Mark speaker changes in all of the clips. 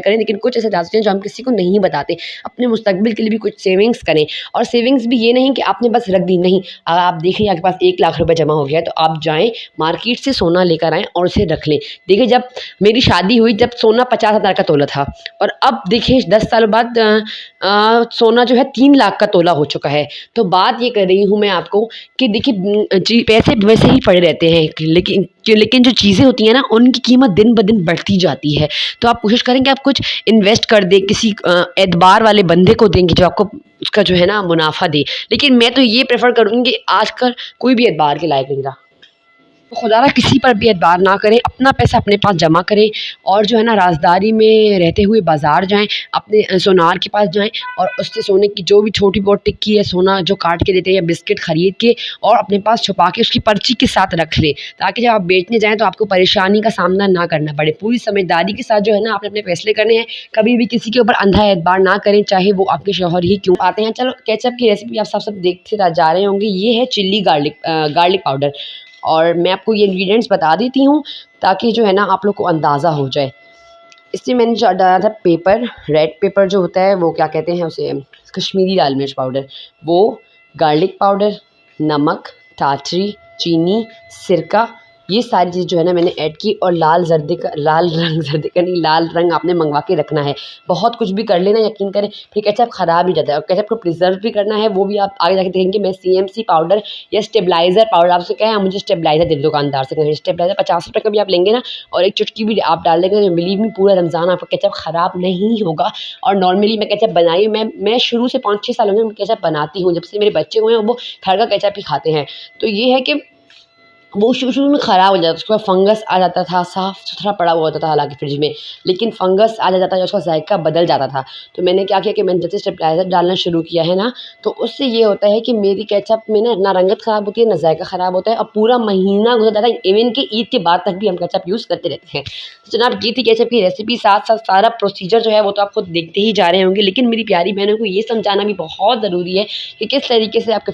Speaker 1: करें, लेकिन कुछ ऐसे रास्ते हैं जो हम किसी को नहीं बताते। अपने मुस्तकबिल के लिए भी कुछ सेविंग्स करें, और सेविंग्स भी ये नहीं कि आपने बस रख दी, नहीं। अगर आप देखें आपके पास 1 लाख रुपए जमा हो गया है, तो आप जाएँ मार्केट से सोना लेकर आएँ और उसे रख लें। देखिए, जब मेरी शादी हुई जब सोना 50,000 का तोला था, और अब देखिए 10 साल बाद सोना जो है 3 लाख का तोला हो चुका है। तो बात ये कर रही हूँ मैं आपको कि देखिए जी पैसे वैसे ही पड़े रहते हैं, लेकिन जो चीज़ें होती हैं ना, उनकी कीमत दिन ब दिन बढ़ती जाती है। तो आप कोशिश करें कि आप कुछ इन्वेस्ट कर दें, किसी एतबार वाले बंदे को देंगे जो आपको उसका जो है ना मुनाफ़ा दे। लेकिन मैं तो ये प्रेफ़र करूँगी कि आजकल कोई भी एतबार के लायक नहीं रहा। तो खुदा ना किसी पर भी एतबार ना करें, अपना पैसा अपने पास जमा करें, और जो है ना राज़दारी में रहते हुए बाज़ार जाएँ, अपने सोनार के पास जाएँ और उससे सोने की जो भी छोटी बहुत टिक्की है सोना जो काट के देते हैं, या बिस्किट ख़रीद के और अपने पास छुपा के उसकी पर्ची के साथ रख लें, ताकि जब आप बेचने जाएँ तो आपको परेशानी का सामना ना करना पड़े। पूरी समझदारी के साथ जो है ना आपने अपने फ़ैसले करने हैं, कभी भी किसी के ऊपर अंधा एतबार ना करें, चाहे वो आपके शौहर ही क्यों आते हैं। चलो केचअप की रेसिपी आप सब देखते जा रहे होंगे, ये है चिल्ली गार्लिक पाउडर, और मैं आपको ये इंग्रेडिएंट्स बता देती हूँ ताकि जो है ना आप लोग को अंदाज़ा हो जाए। इसमें मैंने जो डाला था पेपर, रेड पेपर जो होता है वो क्या कहते हैं उसे, कश्मीरी लाल मिर्च पाउडर, वो गार्लिक पाउडर, नमक, टाटरी, चीनी, सिरका, ये सारी चीज़ जो है ना मैंने ऐड की, और लाल रंग आपने मंगवा के रखना है। बहुत कुछ भी कर लेना, यकीन करें फिर केचप ख़राब ही जाता है, और केचप को प्रिजर्व भी करना है, वो भी आप आगे जाके देखेंगे। मैं CMC पाउडर या स्टेबलाइज़र पाउडर, आपसे कहें मुझे स्टेबलाइज़र दे दो दुकानदार से, कहें स्टेबलाइज़र 50 रुपये का भी आप लेंगे ना, और एक चुटकी भी आप डाल देंगे, तो बिलीव मी पूरा रमज़ान आपका केचप ख़राब नहीं होगा। और नॉर्मली मैं केचप बनाई, मैं शुरू से 5-6 साल हो गए मैं केचप बनाती हूँ, जब से मेरे बच्चे हुए हैं वो घर का केचप ही खाते हैं। तो ये है कि वो शुरू में ख़राब हो जाता था, उसके बाद फंगस आ जाता था, साफ़-सुथरा पड़ा हुआ होता था हालाँकि फ्रिज में, लेकिन फंगस आ जाता था, उसका ज़ायका बदल जाता था। तो मैंने क्या किया कि मैंने जब से स्टेबलाइज़र डालना शुरू किया है ना, तो उससे ये होता है कि मेरी केचप में ना रंगत ख़राब होती है, ना ज़ायका ख़राब होता है, और पूरा महीना गुज़र जाता है, इवन कि ईद के बाद तक भी हम केचप यूज़ करते रहते हैं। तो जनाब ये थी केचप की रेसिपी, साथ-साथ सारा प्रोसीजर जो है वो तो आप खुद देखते ही जा रहे होंगे, लेकिन मेरी प्यारी बहनों को ये समझाना भी बहुत ज़रूरी है कि किस तरीके से आप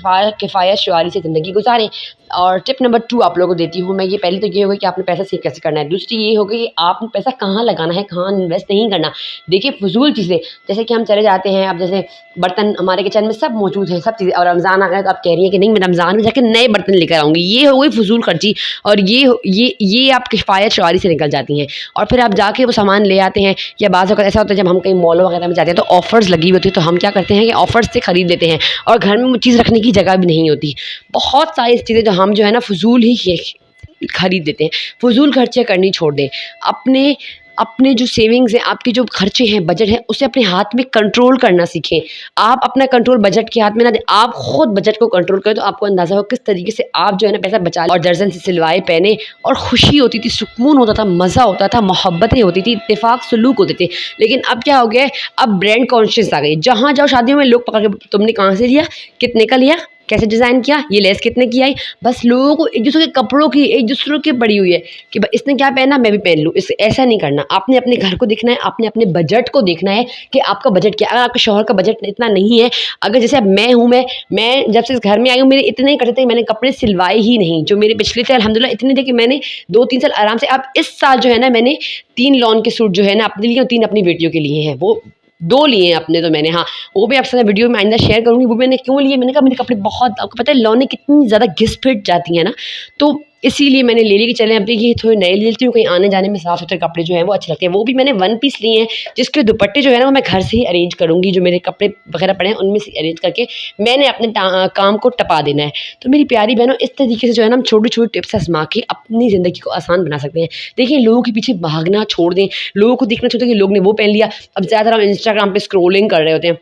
Speaker 1: किफ़ायत शुआरी से ज़िंदगी गुज़ारें। और टिप नंबर 2 आप लोगों को देती हूँ मैं, ये पहली तो ये हो गई कि आपने पैसा सेव कैसे करना है, दूसरी ये हो गई कि आपने पैसा कहाँ लगाना है, कहाँ इन्वेस्ट नहीं करना। देखिए फ़िज़ूल चीज़ें, जैसे कि हम चले जाते हैं, अब जैसे बर्तन हमारे किचन में सब मौजूद है, सब चीज़ें, और रमज़ान आ गया तो आप कह रही हैं कि नहीं मैं रमज़ान में जाके नए बर्तन लेकर आऊँगी, ये हो गई फ़िज़ूल खर्ची, और ये आप किफ़ायत शुआरी से निकल जाती हैं। और फिर आप जाके वो सामान ले आते हैं, या बाज़ वक़्त ऐसा होता है जब हम कहीं मॉल वगैरह में जाते हैं तो ऑफ़र्स लगी होती है, तो हम क्या करते हैं कि ऑफ़र्स से खरीद लेते हैं, और घर में वो चीज़ रखने की जगह भी नहीं होती। बहुत सारी चीज़ें जो हम जो है ना फ़िज़ूल ही खरीद देते हैं। फ़िज़ूल खर्चे करनी छोड़ दें। अपने अपने जो सेविंग्स हैं, आपके जो खर्चे हैं, बजट है, उसे अपने हाथ में कंट्रोल करना सीखें। आप अपना कंट्रोल बजट के हाथ में ना दें, आप खुद बजट को कंट्रोल करें, तो आपको अंदाज़ा हो किस तरीके से आप जो है ना पैसा बचा लें, और दर्जन से सिलवाए पहने, और खुशी होती थी, सुकून होता था, मज़ा होता था, मोहब्बतें होती थी, इत्तेफ़ाक सलूक होते थे। लेकिन अब क्या हो गया है, अब ब्रांड कॉन्शियस आ गई। जहाँ जाओ शादियों में लोग पकड़ के, तुमने कहाँ से लिया, कितने का लिया, कैसे डिज़ाइन किया, ये लेस कितने की आई। बस लोगों को एक-दूसरे के कपड़ों की, एक-दूसरे की पड़ी हुई है कि इसने क्या पहना मैं भी पहन लूँ। इस ऐसा नहीं करना। आपने अपने घर को देखना है, आपने अपने बजट को देखना है कि आपका बजट क्या है। अगर आपके शौहर का बजट इतना नहीं है, अगर जैसे अब मैं हूँ, मैं जब से इस घर में आई हूँ मेरे इतने ही खर्चे थे, मैंने कपड़े सिलवाए ही नहीं। जो मेरे पिछले थे अल्हम्दुलिल्लाह इतने थे कि मैंने 2-3 साल आराम से, अब इस साल जो है ना मैंने 3 लॉन के सूट जो है ना अपने लिए और 3 अपनी बेटियों के लिए हैं। वो 2 लिए हैं अपने तो मैंने, हाँ, वो भी आपसे वीडियो में आइंदा शेयर करूँगी। वो मैंने क्यों लिए, मैंने कहा मेरे कपड़े बहुत, आपको पता है लौनें कितनी ज़्यादा घिस-पिट जाती हैं ना, तो इसीलिए मैंने ले ली कि चलें अब देखिए थोड़े नए ले लेती हूँ, कहीं आने-जाने में साफ-सुथरे कपड़े जो हैं वो अच्छे लगते हैं। वो भी मैंने वन पीस लिए हैं, जिसके दुपट्टे जो है ना वो मैं घर से ही अरेंज करूँगी, जो मेरे कपड़े वगैरह पड़े हैं उनमें से अरेंज करके मैंने अपने काम को टपा देना है। तो मेरी प्यारी बहनों, इस तरीके से जो है ना हम छोटी-छोटी टिप्स आज़मा के अपनी ज़िंदगी को आसान बना सकते हैं। देखिए लोगों के पीछे भागना छोड़ दें, लोगों को देखना छोड़ दें कि लोग ने वो पहन लिया। अब ज़्यादातर हम इंस्टाग्राम पे स्क्रॉलिंग कर रहे होते हैं,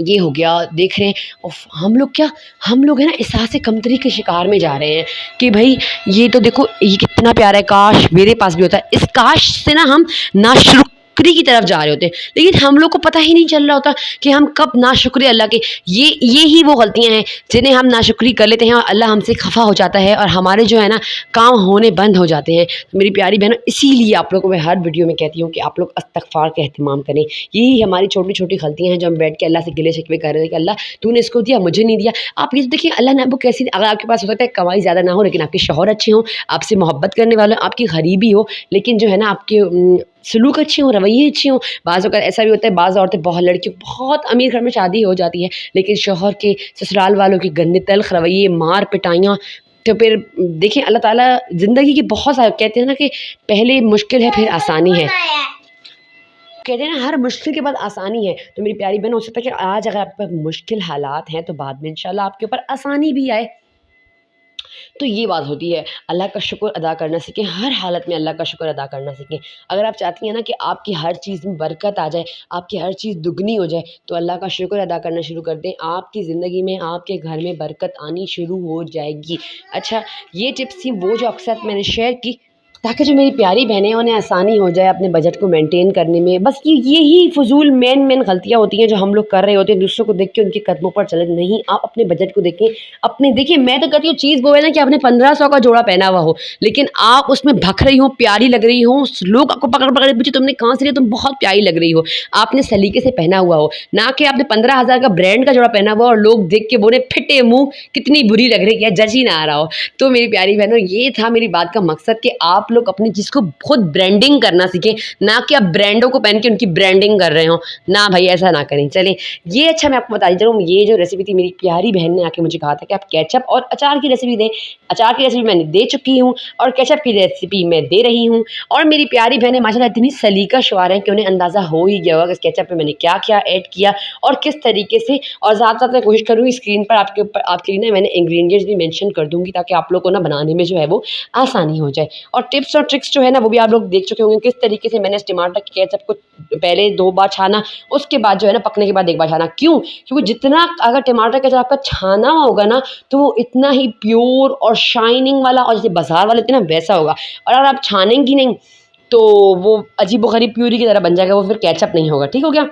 Speaker 1: ये हो गया, देख रहे हैं, उफ़! हम लोग है ना एहसास कमतरी के शिकार में जा रहे हैं कि भई ये तो देखो ये कितना प्यारा है, काश मेरे पास भी होता। इस काश से ना हम नाशुक्री की तरफ जा रहे होते हैं, लेकिन हम लोग को पता ही नहीं चल रहा होता कि हम कब नाशुक्र अल्लाह के, ये ही वो गलतियाँ हैं जिन्हें हम नाशुक्री कर लेते हैं, और अल्लाह हमसे खफ़ा हो जाता है, और हमारे जो है ना काम होने बंद हो जाते हैं। तो मेरी प्यारी बहनों, इसीलिए आप लोगों को मैं हर वीडियो में कहती हूँ कि आप लोग इस्तिग़फ़ार का एहतमाम करें। यही हमारी छोटी-छोटी गलतियाँ हैं जो हम बैठ के अल्लाह से गिले-शिकवे कर रहे हैं कि अल्लाह तूने इसको दिया मुझे नहीं दिया। आप ये तो देखिए अल्लाह ने आपको कैसी, अगर आपके पास हो सकता है कमाई ज़्यादा ना हो, लेकिन आपके शौहर अच्छे हों, आपसे मोहब्बत करने वाले हों, आपकी गरीबी हो, लेकिन जो है ना आपके सलूक अच्छे हों, रवैये अच्छे हों। बाज़ औक़ात ऐसा भी होता है, बाज़ औरतें बहुत लड़कियों बहुत अमीर घर में शादी हो जाती है, लेकिन शौहर के ससुराल वालों के गंदे तल्ख़ रवैये, मार पिटाइयाँ, तो फिर देखिए अल्लाह ताला ज़िंदगी की बहुत सारे कहते हैं ना कि पहले मुश्किल है फिर आसानी है। कहते हैं ना हर मुश्किल के बाद आसानी है। तो मेरी प्यारी बहन, हो सकता है कि आज अगर आप पर मुश्किल हालात हैं, तो बाद में इंशाल्लाह आपके ऊपर आसानी भी आए। तो ये बात होती है, अल्लाह का शुक्र अदा करना सीखें, हर हालत में अल्लाह का शुक्र अदा करना सीखें। अगर आप चाहती हैं ना कि आपकी हर चीज़ में बरकत आ जाए, आपकी हर चीज़ दुगनी हो जाए, तो अल्लाह का शुक्र अदा करना शुरू कर दें। आपकी ज़िंदगी में, आपके घर में बरकत आनी शुरू हो जाएगी। अच्छा, ये टिप्स थी वो जो अक्सर मैंने शेयर की, ताकि जो मेरी प्यारी बहनें हैं उन्हें आसानी हो जाए अपने बजट को मेंटेन करने में। बस यही फ़ुज़ूल मेन गलतियाँ होती हैं जो हम लोग कर रहे होते हैं, दूसरों को देख के उनके कदमों पर चले। नहीं, आप अपने बजट को देखें। अपने देखिए, मैं तो कहती हूँ चीज़ वो है ना कि आपने 1500 का जोड़ा पहना हुआ हो, लेकिन आप उसमें भख रही हो, प्यारी लग रही हो, लोग आपको पकड़-पकड़ के पूछे तुमने कहाँ से लिया, तुम बहुत प्यारी लग रही हो। आपने सलीके से पहना हुआ हो, ना कि आपने 15,000 का ब्रांड का जोड़ा पहना हुआ हो और लोग देख के बोले फिटे मुँह कितनी बुरी लग रही है, जज ही ना आ रहा हो। तो मेरी प्यारी बहनों, ये था मेरी बात का मकसद कि आप लोग अपनी चीज़ को खुद ब्रांडिंग करना सीखें, ना कि आप ब्रांडों को पहन के उनकी ब्रांडिंग कर रहे हो। ना भाई, ऐसा ना करें। चलिए, ये अच्छा मैं आपको बताती चलूँ, ये जो रेसिपी थी, मेरी प्यारी बहन ने आके मुझे कहा था कि आप केचप और अचार की रेसिपी दें। अचार की रेसिपी मैंने दे चुकी हूँ और केचप की रेसिपी मैं दे रही हूँ। और मेरी प्यारी बहनें माशाल्लाह इतनी सलीका-शुआर हैं कि उन्हें अंदाज़ा हो ही गया होगा कि इस केचप में मैंने क्या-क्या ऐड किया और किस तरीके से। और साथ-साथ मैं कोशिश करूँगी स्क्रीन पर आपके लिए ना मैंने इंग्रीडिएंट्स भी मेंशन कर दूँगी, ताकि आप लोग को ना बनाने में जो है वो आसानी हो जाए। और टिप्स और ट्रिक्स जो है ना वो भी आप लोग देख चुके होंगे, किस तरीके से मैंने इस टमाटर के केचप को पहले 2 बार छाना, उसके बाद जो है ना पकने के बाद 1 बार छाना। क्यों? क्योंकि जितना अगर टमाटर केचप आपका छाना हुआ होगा ना, तो वो इतना ही प्योर और शाइनिंग वाला और जैसे बाज़ार वाले होते हैं ना, वैसा होगा। और अगर आप छानेंगी नहीं, तो वो अजीबो-गरीब प्यूरी की तरह बन जाएगा, वो फिर केचप नहीं होगा। ठीक हो गया?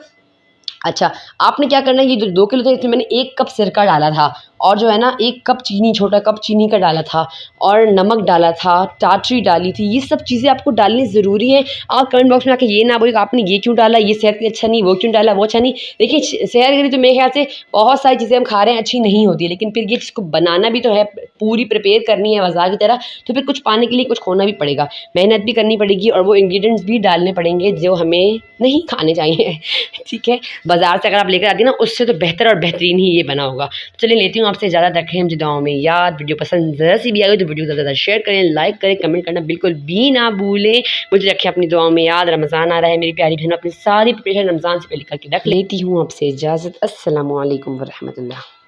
Speaker 1: अच्छा, आपने क्या करना है, ये जो 2 किलो था इसमें मैंने 1 कप सिरका डाला था और जो है ना 1 कप चीनी, छोटा कप चीनी का डाला था और नमक डाला था, टाटरी डाली थी। ये सब चीज़ें आपको डालनी ज़रूरी है। आप कमेंट बॉक्स में आके ये ना बोलिए कि आपने ये क्यों डाला, ये सेहत के लिए अच्छा नहीं, वो क्यों डाला, वो अच्छा नहीं। देखिए, सेहत के लिए तो मेरे ख़्याल से बहुत सारी चीज़ें हम खा रहे हैं अच्छी नहीं होती, लेकिन फिर ये इसको बनाना भी तो है, पूरी प्रिपेयर करनी है बाज़ार की तरह, तो फिर कुछ पाने के लिए कुछ खोना भी पड़ेगा, मेहनत भी करनी पड़ेगी और वो इंग्रीडिएंट्स भी डालने पड़ेंगे जो हमें नहीं खाने चाहिए। ठीक है? बाज़ार से अगर आप लेकर आती हैं ना, उससे तो बेहतर और बेहतरीन ही ये बना होगा। चलिए, लेती हूँ आपसे ज़्यादा, रखें मुझे दुआओं में याद। वीडियो पसंद ज़रा सी भी आई हो तो वीडियो को ज़्यादा शेयर करें, लाइक करें, कमेंट करना बिल्कुल भी ना भूलें। मुझे रखें अपनी दुआओं में याद। रमज़ान आ रहा है, मेरी प्यारी बहनों, अपनी सारी प्रिपरेशन रमज़ान से पहले करके रख लेती हूँ। आपसे इजाज़त। अस्सलामु अलैकुम व रहमतुल्लाह।